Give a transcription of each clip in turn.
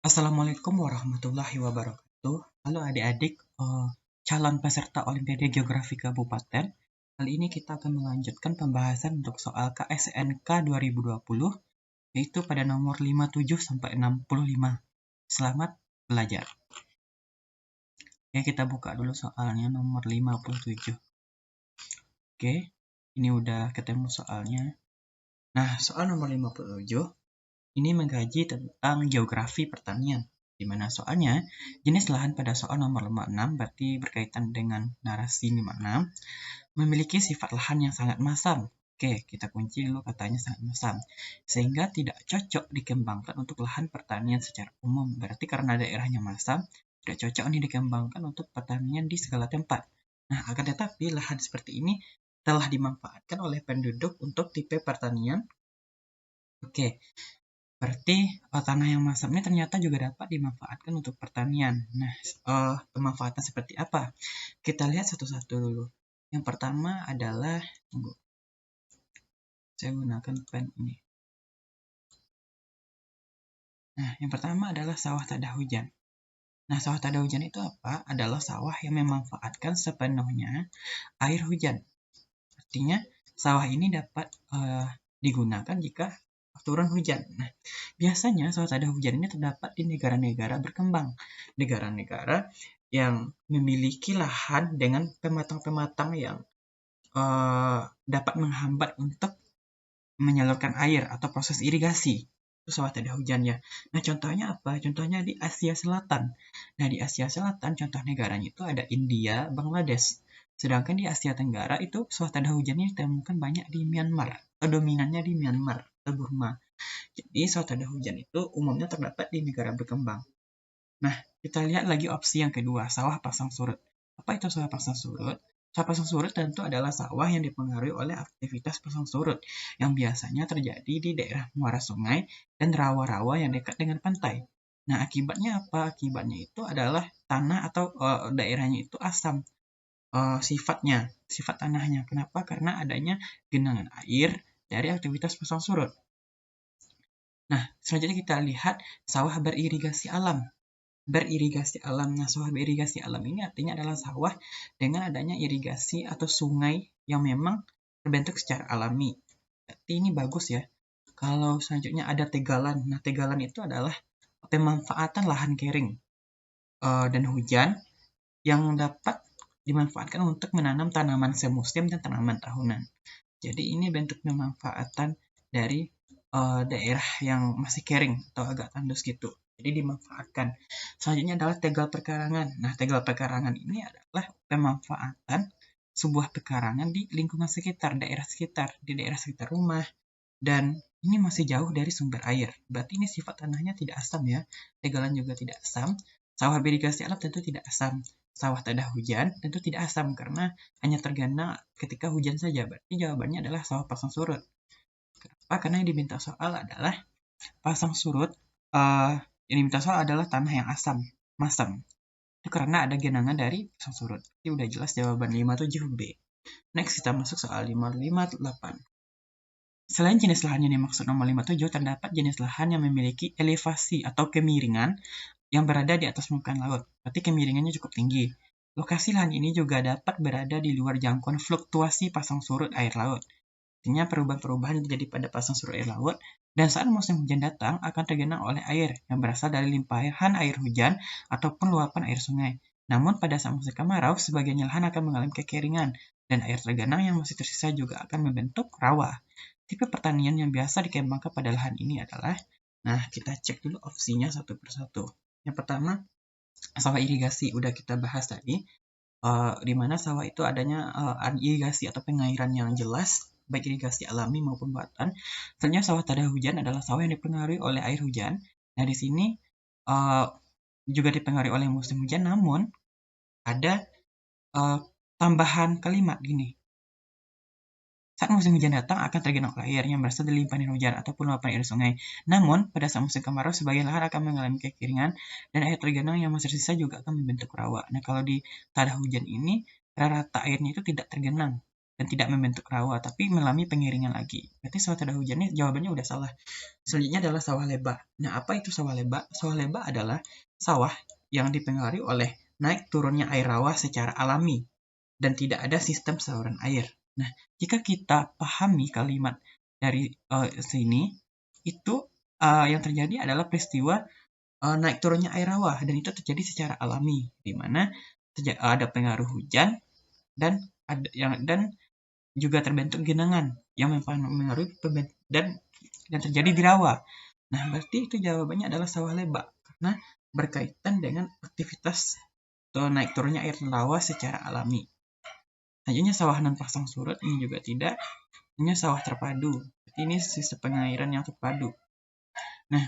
Assalamualaikum warahmatullahi wabarakatuh. Halo adik-adik, calon peserta Olimpiade Geografi Kabupaten. Kali ini kita akan melanjutkan pembahasan untuk soal KSNK 2020, yaitu pada nomor 57 sampai 65. Selamat belajar. Ya, kita buka dulu soalnya nomor 57. Oke, ini udah ketemu soalnya. Nah, soal nomor 57 ini mengkaji tentang geografi pertanian, di mana soalnya jenis lahan pada soal nomor 56 berarti berkaitan dengan narasi 56 memiliki sifat lahan yang sangat masam. Oke, kita kunci dulu katanya sangat masam, sehingga tidak cocok dikembangkan untuk lahan pertanian secara umum. Berarti karena daerahnya masam, tidak cocok nih dikembangkan untuk pertanian di segala tempat. Nah, akan tetapi lahan seperti ini telah dimanfaatkan oleh penduduk untuk tipe pertanian. Oke, berarti tanah yang masam ini ternyata juga dapat dimanfaatkan untuk pertanian. Nah, pemanfaatan seperti apa? Kita lihat satu-satu dulu. Yang pertama adalah, tunggu, saya gunakan pen ini. Nah, yang pertama adalah sawah tak ada hujan. Nah, sawah tak ada hujan itu apa? Adalah sawah yang memanfaatkan sepenuhnya air hujan. Artinya, sawah ini dapat digunakan jika turun hujan. Nah, biasanya sawah tak ada hujan ini terdapat di negara-negara berkembang. Negara-negara yang memiliki lahan dengan pematang-pematang yang dapat menghambat untuk menyalurkan air atau proses irigasi. Itu sawah tak ada hujan ya. Nah, contohnya apa? Contohnya di Asia Selatan. Nah, di Asia Selatan contoh negaranya itu ada India, Bangladesh. Sedangkan di Asia Tenggara itu sawah tak ada hujan ini ditemukan banyak di Myanmar, atau dominannya di Myanmar atau Burma. Jadi sawah tak ada hujan itu umumnya terdapat di negara berkembang. Nah, kita lihat lagi opsi yang kedua, sawah pasang surut. Apa itu sawah pasang surut? Sawah pasang surut tentu adalah sawah yang dipengaruhi oleh aktivitas pasang surut yang biasanya terjadi di daerah muara sungai dan rawa-rawa yang dekat dengan pantai. Nah, akibatnya apa? Akibatnya itu adalah tanah atau daerahnya itu asam, sifat tanahnya. Kenapa? Karena adanya genangan air dari aktivitas pasang surut. Nah, selanjutnya kita lihat sawah beririgasi alam. Beririgasi alam. Nah, sawah beririgasi alam ini artinya adalah sawah dengan adanya irigasi atau sungai yang memang terbentuk secara alami. Berarti ini bagus ya. Kalau selanjutnya ada tegalan. Nah, tegalan itu adalah pemanfaatan lahan kering dan hujan yang dapat dimanfaatkan untuk menanam tanaman semusim dan tanaman tahunan. Jadi ini bentuk pemanfaatan dari daerah yang masih kering atau agak tandus gitu. Jadi dimanfaatkan. Selanjutnya adalah tegal pekarangan. Nah, tegal pekarangan ini adalah pemanfaatan sebuah pekarangan di lingkungan sekitar, di daerah sekitar rumah, dan ini masih jauh dari sumber air. Berarti ini sifat tanahnya tidak asam ya. Tegalan juga tidak asam. Sawah irigasi alam tentu tidak asam. Sawah tak ada hujan tentu tidak asam karena hanya tergenang ketika hujan saja. Berarti jawabannya adalah sawah pasang surut. Kenapa? Karena yang diminta soal adalah pasang surut. Yang diminta soal adalah tanah yang asam, masam. Itu karena ada genangan dari pasang surut. Ini udah jelas jawaban 57B. Next kita masuk soal 558. Selain jenis lahan yang dimaksud nomor 57, terdapat jenis lahan yang memiliki elevasi atau kemiringan yang berada di atas permukaan laut. Berarti kemiringannya cukup tinggi. Lokasi lahan ini juga dapat berada di luar jangkauan fluktuasi pasang surut air laut. Artinya perubahan-perubahan yang terjadi pada pasang surut air laut dan saat musim hujan datang akan tergenang oleh air yang berasal dari limpahan air hujan ataupun luapan air sungai. Namun pada saat musim kemarau, sebagian lahan akan mengalami kekeringan dan air tergenang yang masih tersisa juga akan membentuk rawa. Tipe pertanian yang biasa dikembangkan pada lahan ini adalah, nah kita cek dulu opsinya satu persatu. Yang pertama, sawah irigasi, udah kita bahas tadi, di mana sawah itu adanya irigasi atau pengairan yang jelas, baik irigasi alami maupun buatan. Selanjutnya sawah tak ada hujan adalah sawah yang dipengaruhi oleh air hujan. Nah, di sini juga dipengaruhi oleh musim hujan, namun ada tambahan kalimat gini. Saat musim hujan datang akan tergenang air yang berasal dari limpahan hujan ataupun luapan air sungai. Namun, pada saat musim kemarau, sebagian lahan akan mengalami kekeringan dan air tergenang yang masih tersisa juga akan membentuk rawa. Nah, kalau di tak ada hujan ini, rata airnya itu tidak tergenang. dan tidak membentuk rawa, tapi mengalami pengeringan lagi. Berarti sawah tidak hujan ini jawabannya udah salah. Selanjutnya adalah sawah leba. Nah, apa itu sawah leba? Sawah leba adalah sawah yang dipengaruhi oleh naik turunnya air rawa secara alami dan tidak ada sistem saluran air. Nah, jika kita pahami kalimat dari sini, itu yang terjadi adalah peristiwa naik turunnya air rawa, dan itu terjadi secara alami, di mana ada pengaruh hujan dan juga terbentuk genangan yang mempengaruhi dan terjadi di rawa. Nah, berarti itu jawabannya adalah sawah leba karena berkaitan dengan aktivitas atau naik turunnya air rawa secara alami. Selanjutnya sawah non pasang surut ini juga tidak. Ini sawah terpadu. Ini sistem pengairan yang terpadu. Nah,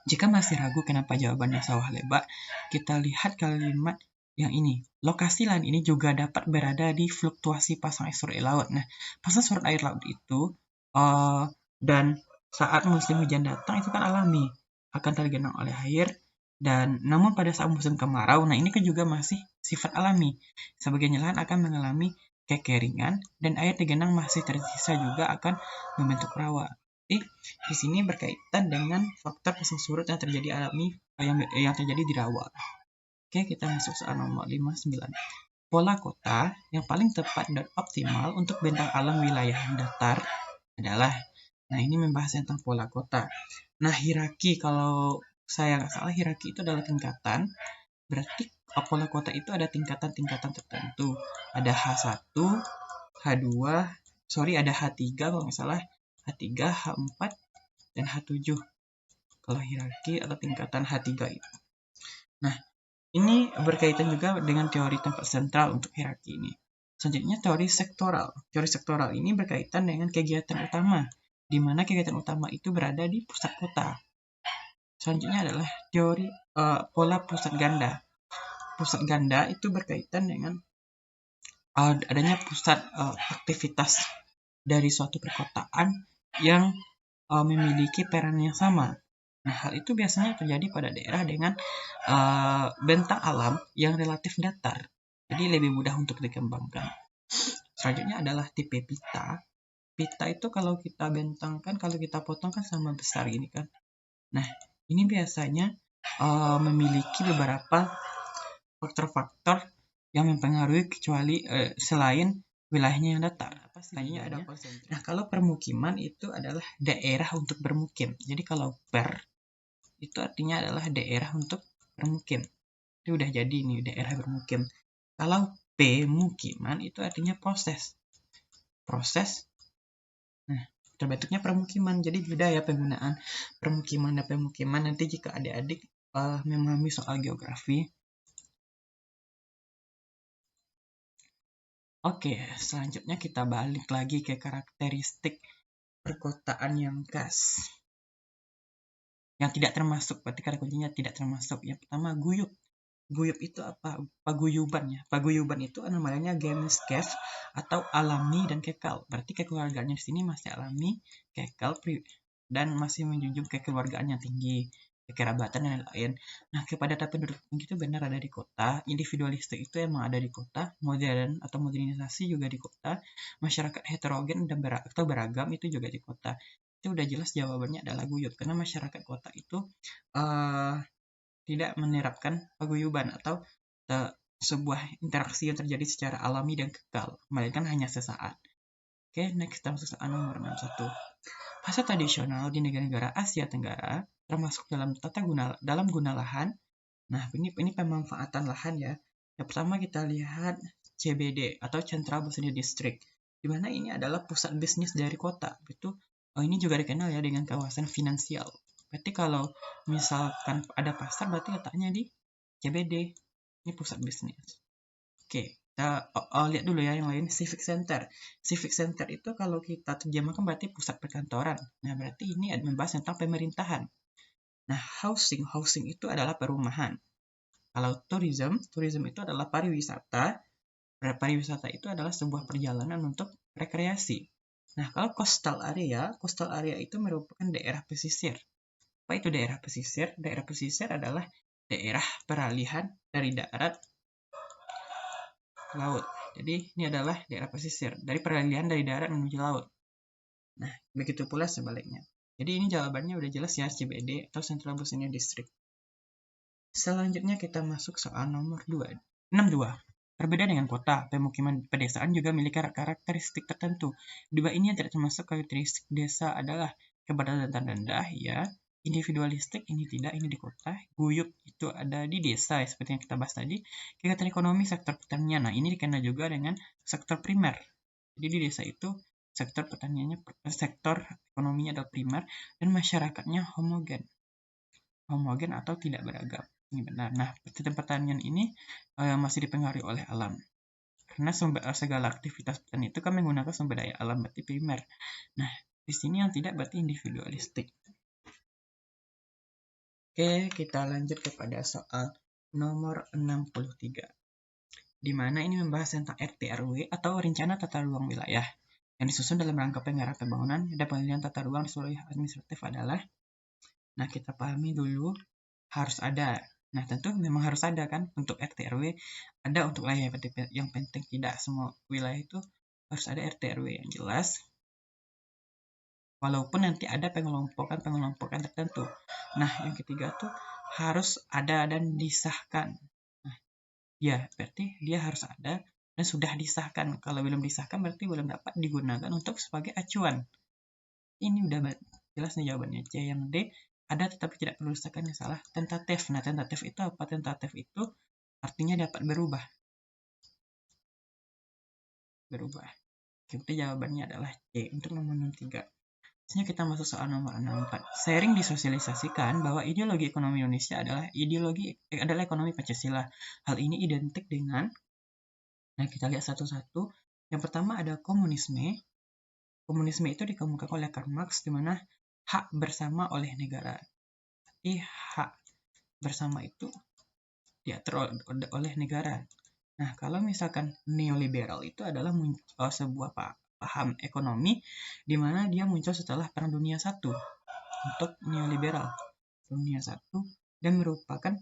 jika masih ragu kenapa jawabannya sawah leba, kita lihat kalimat yang ini. Lokasi lahan ini juga dapat berada di fluktuasi pasang surut air laut. Nah, pasang surut air laut itu dan saat musim hujan datang itu kan alami, akan tergenang oleh air. Dan namun pada saat musim kemarau, nah ini kan juga masih sifat alami. Sebagian lahan akan mengalami kekeringan dan air digenang masih tersisa juga akan membentuk rawa. Jadi di sini berkaitan dengan faktor pasang surut yang terjadi alami yang terjadi di rawa. Oke, kita masuk soal nomor 59. Pola kota yang paling tepat dan optimal untuk bentang alam wilayah datar adalah, nah ini membahas tentang pola kota. Nah, hierarki, kalau saya nggak salah, hierarki itu adalah tingkatan. Berarti pola kota itu ada tingkatan-tingkatan tertentu. Ada H1, H2, ada H3 kalau nggak salah, H3, H4, dan H7. Kalau hierarki atau tingkatan H3 itu. Nah, ini berkaitan juga dengan teori tempat sentral untuk hierarki ini. Selanjutnya teori sektoral. Teori sektoral ini berkaitan dengan kegiatan utama, di mana kegiatan utama itu berada di pusat kota. Selanjutnya adalah teori pola pusat ganda. Pusat ganda itu berkaitan dengan adanya pusat aktivitas dari suatu perkotaan yang memiliki peran yang sama. Nah, hal itu biasanya terjadi pada daerah dengan bentang alam yang relatif datar, jadi lebih mudah untuk dikembangkan. Selanjutnya adalah tipe pita. Pita itu kalau kita bentangkan, kalau kita potong kan sama besar gini kan. Nah, ini biasanya memiliki beberapa faktor-faktor yang mempengaruhi kecuali selain wilayahnya yang datar. Selanjutnya ada konsentrasi. Nah, kalau permukiman itu adalah daerah untuk bermukim. Jadi kalau itu artinya adalah daerah untuk bermukim. Itu udah jadi nih daerah bermukim. Kalau pemukiman itu artinya proses. Nah, terbentuknya permukiman. Jadi beda ya penggunaan permukiman dan pemukiman. Nanti jika adik-adik memahami soal geografi. Oke, selanjutnya kita balik lagi ke karakteristik perkotaan yang khas. Yang tidak termasuk, berarti kata kuncinya tidak termasuk. Yang pertama, guyub. Guyub itu apa? Paguyuban ya. Paguyuban itu namanya gamescape atau alami dan kekal. Berarti kekeluargaannya di sini masih alami, kekal, dan masih menjunjung kekeluargaan yang tinggi, kekerabatan dan lain-lain. Nah, kepadatan penduduk tinggi itu benar ada di kota. Individualistik itu emang ada di kota. Modern atau modernisasi juga di kota. Masyarakat heterogen dan beragam itu juga di kota. Itu udah jelas jawabannya adalah guyub, karena masyarakat kota itu tidak menerapkan paguyuban atau sebuah interaksi yang terjadi secara alami dan kekal, melainkan hanya sesaat. Oke, next kita masuk soal nomor 61. Pasar tradisional di negara-negara Asia Tenggara termasuk dalam dalam guna lahan. Nah, ini pemanfaatan lahan ya. Yang pertama kita lihat CBD atau Central Business District, di mana ini adalah pusat bisnis dari kota. Ini juga dikenal ya dengan kawasan finansial. Berarti kalau misalkan ada pasar, berarti letaknya di CBD. Ini pusat bisnis. Oke, kita lihat dulu ya yang lain. Civic Center. Civic Center itu kalau kita terjemahkan berarti pusat perkantoran. Nah, berarti ini membahas tentang pemerintahan. Nah, housing itu adalah perumahan. Kalau tourism itu adalah pariwisata. Pariwisata itu adalah sebuah perjalanan untuk rekreasi. Nah, kalau coastal area itu merupakan daerah pesisir. Apa itu daerah pesisir? Daerah pesisir adalah daerah peralihan dari darat ke laut. Jadi ini adalah daerah pesisir, dari peralihan dari darat menuju laut. Nah, begitu pula sebaliknya. Jadi ini jawabannya udah jelas ya, CBD atau Central Bosnia District. Selanjutnya kita masuk soal nomor 62. Berbeda dengan kota, pemukiman pedesaan juga memiliki karakteristik tertentu. Dua ini yang tidak termasuk karakteristik desa adalah kepadatan rendah, ya, individualistik, ini tidak, ini di kota. Guyup itu ada di desa, seperti yang kita bahas tadi. Kegiatan ekonomi sektor pertanian, nah ini dikenal juga dengan sektor primer. Jadi di desa itu sektor pertaniannya, sektor ekonominya adalah primer, dan masyarakatnya homogen atau tidak beragam. Ini benar. Nah, sistem pertanian ini masih dipengaruhi oleh alam. Karena segala aktivitas petani itu kan menggunakan sumber daya alam, berarti primer. Nah, di sini yang tidak berarti individualistik. Oke, kita lanjut kepada soal nomor 63. Di mana ini membahas tentang RT/RW atau Rencana Tata Ruang Wilayah yang disusun dalam rangka penggarap pembangunan dan pemilihan tata ruang di seluruh administratif adalah, nah kita pahami dulu, harus ada. Nah, tentu memang harus ada kan untuk RT/RW, ada untuk wilayah yang penting, tidak semua wilayah itu harus ada RT/RW yang jelas. Walaupun nanti ada pengelompokan tertentu. Nah, yang ketiga tuh harus ada dan disahkan. Nah, ya, berarti dia harus ada dan sudah disahkan. Kalau belum disahkan berarti belum dapat digunakan untuk sebagai acuan. Ini udah jelas nih jawabannya. C. Yang D, ada tetapi tidak perlu disahkan, yang salah. Tentatif. Nah, tentatif itu apa? Tentatif itu artinya dapat berubah. Jadi jawabannya adalah C untuk nomor 63. Selanjutnya kita masuk soal nomor 64. Sering disosialisasikan bahwa ideologi ekonomi Indonesia adalah ekonomi Pancasila. Hal ini identik dengan, nah kita lihat satu-satu. Yang pertama ada komunisme. Komunisme itu dikemukakan oleh Karl Marx, di mana hak bersama oleh negara. Jadi hak bersama itu diatur oleh negara. Nah, kalau misalkan neoliberal itu adalah sebuah paham ekonomi di mana dia muncul setelah Perang Dunia I untuk neoliberal. Dunia I dan merupakan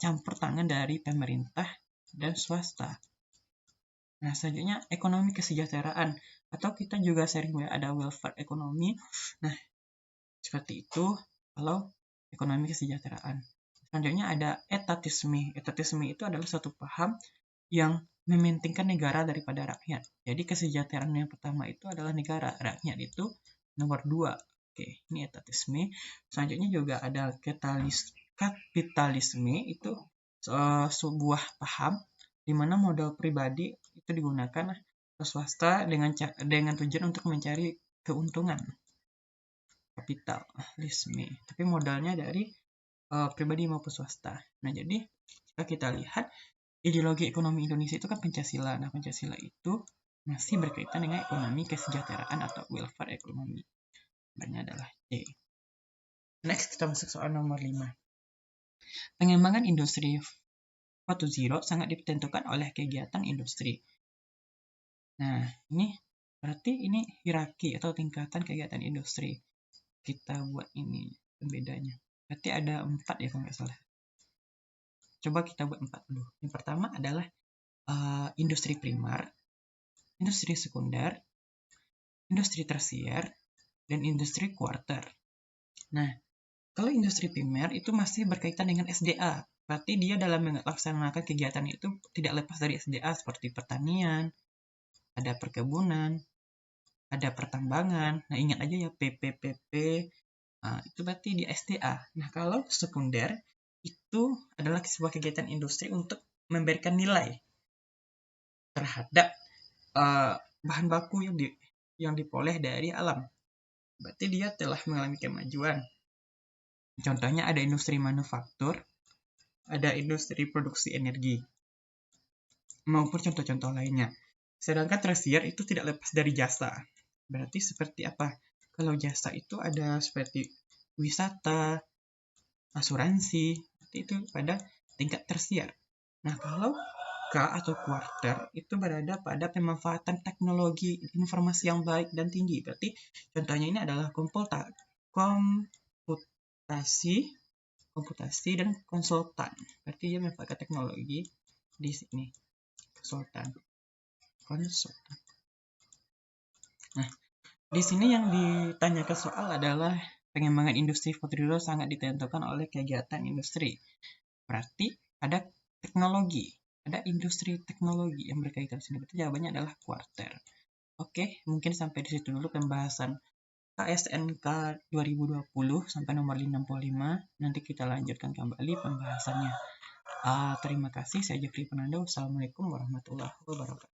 campur tangan dari pemerintah dan swasta. Nah, selanjutnya ekonomi kesejahteraan atau kita juga sering ada welfare ekonomi. Nah, seperti itu kalau ekonomi kesejahteraan. Selanjutnya ada etatisme. Etatisme itu adalah suatu paham yang mementingkan negara daripada rakyat. Jadi kesejahteraan yang pertama itu adalah negara, rakyat itu nomor 2. Oke, ini etatisme. Selanjutnya juga ada kapitalisme, itu sebuah paham di mana modal pribadi itu digunakan swasta dengan tujuan untuk mencari keuntungan. Kapitalisme, tapi modalnya dari pribadi maupun swasta. Nah, jadi jika kita lihat ideologi ekonomi Indonesia itu kan Pancasila. Nah, Pancasila itu masih berkaitan dengan ekonomi kesejahteraan atau welfare ekonomi. Jawabannya adalah C. Next, kita masuk soal nomor 5. Pengembangan industri 4.0 sangat ditentukan oleh kegiatan industri. Nah, ini berarti ini hierarki atau tingkatan kegiatan industri. Kita buat ini pembedanya. Berarti ada 4 ya kalau nggak salah. Coba kita buat 4 dulu. Yang pertama adalah industri primer, industri sekunder, industri tersier, dan industri kuarter. Nah, kalau industri primer itu masih berkaitan dengan SDA. Berarti dia dalam melaksanakan kegiatan itu tidak lepas dari SDA seperti pertanian, ada perkebunan, ada pertambangan. Nah, ingat aja ya PPPP, itu berarti di SDA. Nah, kalau sekunder itu adalah sebuah kegiatan industri untuk memberikan nilai terhadap bahan baku yang diperoleh dari alam. Berarti dia telah mengalami kemajuan. Contohnya ada industri manufaktur, ada industri produksi energi, maupun contoh-contoh lainnya. Sedangkan tersier itu tidak lepas dari jasa. Berarti seperti apa? Kalau jasa itu ada seperti wisata, asuransi, itu pada tingkat tersier. Nah, kalau K atau kuarter itu berada pada pemanfaatan teknologi informasi yang baik dan tinggi. Berarti contohnya ini adalah komputasi dan konsultan. Berarti dia memanfaatkan teknologi di sini. Konsultan. konsultan. Nah, di sini yang ditanyakan soal adalah pengembangan industri 4.0 sangat ditentukan oleh kegiatan industri. Berarti ada teknologi, ada industri teknologi yang berkaitan sini. Berarti jawabannya adalah quarter. Oke, mungkin sampai di situ dulu pembahasan KSNK 2020 sampai nomor 65. Nanti kita lanjutkan kembali pembahasannya. Terima kasih, saya Jeffrey Fernando. Wassalamualaikum warahmatullahi wabarakatuh.